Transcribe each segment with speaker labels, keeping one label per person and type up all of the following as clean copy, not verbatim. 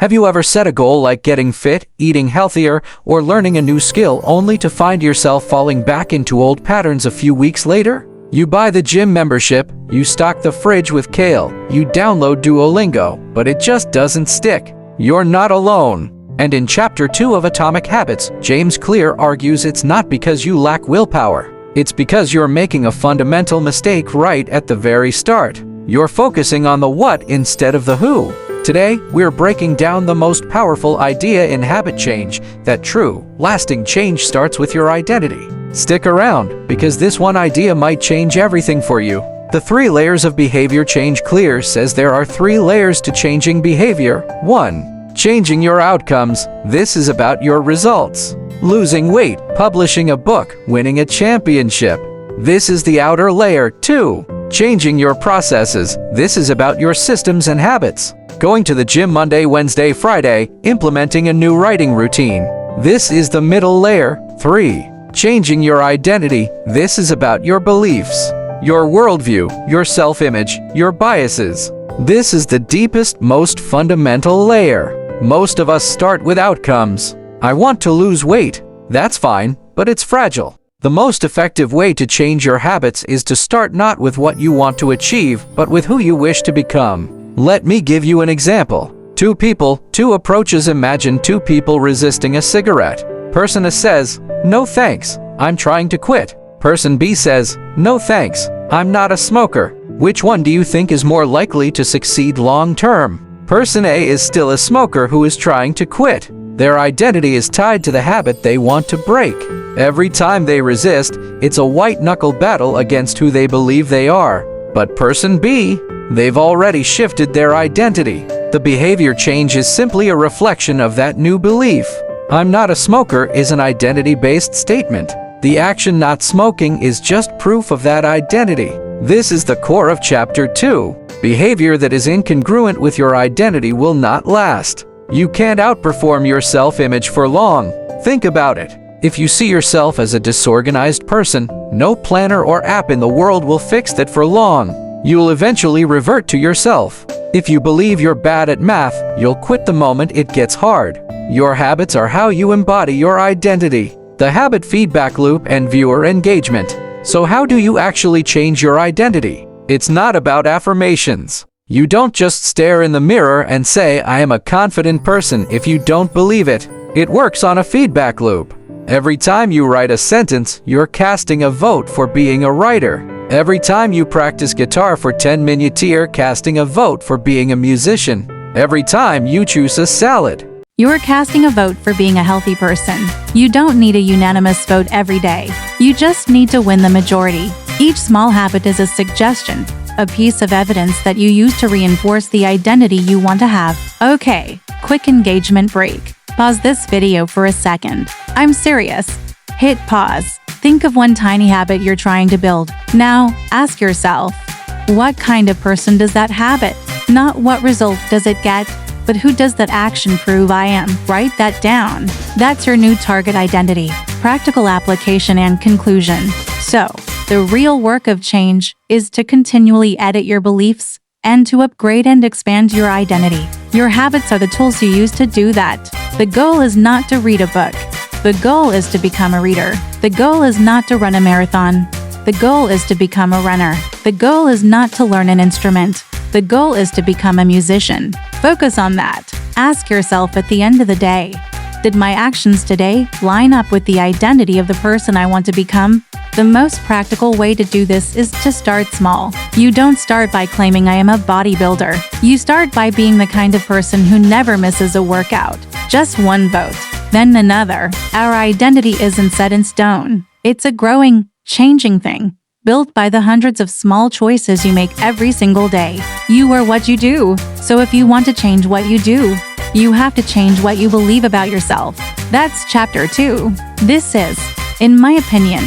Speaker 1: Have you ever set a goal like getting fit, eating healthier, or learning a new skill only to find yourself falling back into old patterns a few weeks later? You buy the gym membership, you stock the fridge with kale, you download Duolingo, but it just doesn't stick. You're not alone. And in Chapter 2 of Atomic Habits, James Clear argues it's not because you lack willpower. It's because you're making a fundamental mistake right at the very start. You're focusing on the what instead of the who. Today, we're breaking down the most powerful idea in habit change, that true, lasting change starts with your identity. Stick around, because this one idea might change everything for you. The 3 layers of behavior change. Clear says there are 3 layers to changing behavior. 1. Changing your outcomes. This is about your results. Losing weight, publishing a book, winning a championship. This is the outer layer. 2. Changing your processes. This is about your systems and habits. Going to the gym Monday, Wednesday, Friday, implementing a new writing routine. This is the middle layer. 3. Changing your identity. This is about your beliefs, your worldview, your self-image, your biases. This is the deepest, most fundamental layer. Most of us start with outcomes. I want to lose weight. That's fine, but it's fragile. The most effective way to change your habits is to start not with what you want to achieve, but with who you wish to become. Let me give you an example. 2 people, 2 approaches. Imagine 2 people resisting a cigarette. Person A says, "No thanks, I'm trying to quit." Person B says, "No thanks, I'm not a smoker." Which one do you think is more likely to succeed long term? Person A is still a smoker who is trying to quit. Their identity is tied to the habit they want to break. Every time they resist, it's a white-knuckle battle against who they believe they are. But person B, they've already shifted their identity. The behavior change is simply a reflection of that new belief. I'm not a smoker is an identity-based statement. The action not smoking is just proof of that identity. This is the core of Chapter 2. Behavior that is incongruent with your identity will not last. You can't outperform your self-image for long. Think about it. If you see yourself as a disorganized person, no planner or app in the world will fix that for long. You'll eventually revert to yourself. If you believe you're bad at math, you'll quit the moment it gets hard. Your habits are how you embody your identity. The habit feedback loop and viewer engagement. So how do you actually change your identity? It's not about affirmations. You don't just stare in the mirror and say, "I am a confident person," if you don't believe it. It works on a feedback loop. Every time you write a sentence, you're casting a vote for being a writer. Every time you practice guitar for 10 minutes, you're casting a vote for being a musician. Every time you choose a salad,
Speaker 2: You're casting a vote for being a healthy person. You don't need a unanimous vote every day. You just need to win the majority. Each small habit is a suggestion, a piece of evidence that you use to reinforce the identity you want to have. Okay, quick engagement break. Pause this video for a second. I'm serious. Hit pause. Think of one tiny habit you're trying to build. Now, ask yourself, what kind of person does that habit? Not what result does it get, but who does that action prove I am? Write that down. That's your new target identity. Practical application and conclusion. So, the real work of change is to continually edit your beliefs and to upgrade and expand your identity. Your habits are the tools you use to do that. The goal is not to read a book. The goal is to become a reader. The goal is not to run a marathon. The goal is to become a runner. The goal is not to learn an instrument. The goal is to become a musician. Focus on that. Ask yourself at the end of the day, did my actions today line up with the identity of the person I want to become? The most practical way to do this is to start small. You don't start by claiming I am a bodybuilder. You start by being the kind of person who never misses a workout. Just one vote, then another. Our identity isn't set in stone. It's a growing, changing thing, built by the hundreds of small choices you make every single day. You are what you do. So if you want to change what you do, you have to change what you believe about yourself. That's Chapter 2. This is, in my opinion,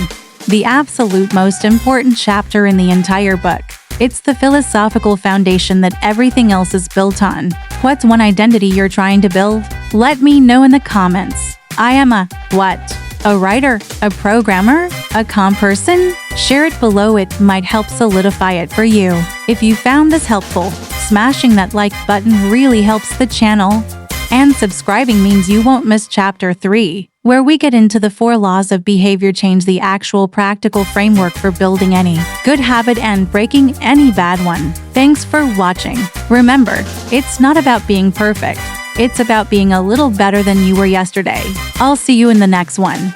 Speaker 2: the absolute most important chapter in the entire book. It's the philosophical foundation that everything else is built on. What's one identity you're trying to build? Let me know in the comments. I am a what? A writer? A programmer? A calm person? Share it below, it might help solidify it for you. If you found this helpful, smashing that like button really helps the channel. And subscribing means you won't miss Chapter 3, where we get into the 4 laws of behavior change, the actual practical framework for building any good habit and breaking any bad one. Thanks for watching. Remember, it's not about being perfect. It's about being a little better than you were yesterday. I'll see you in the next one.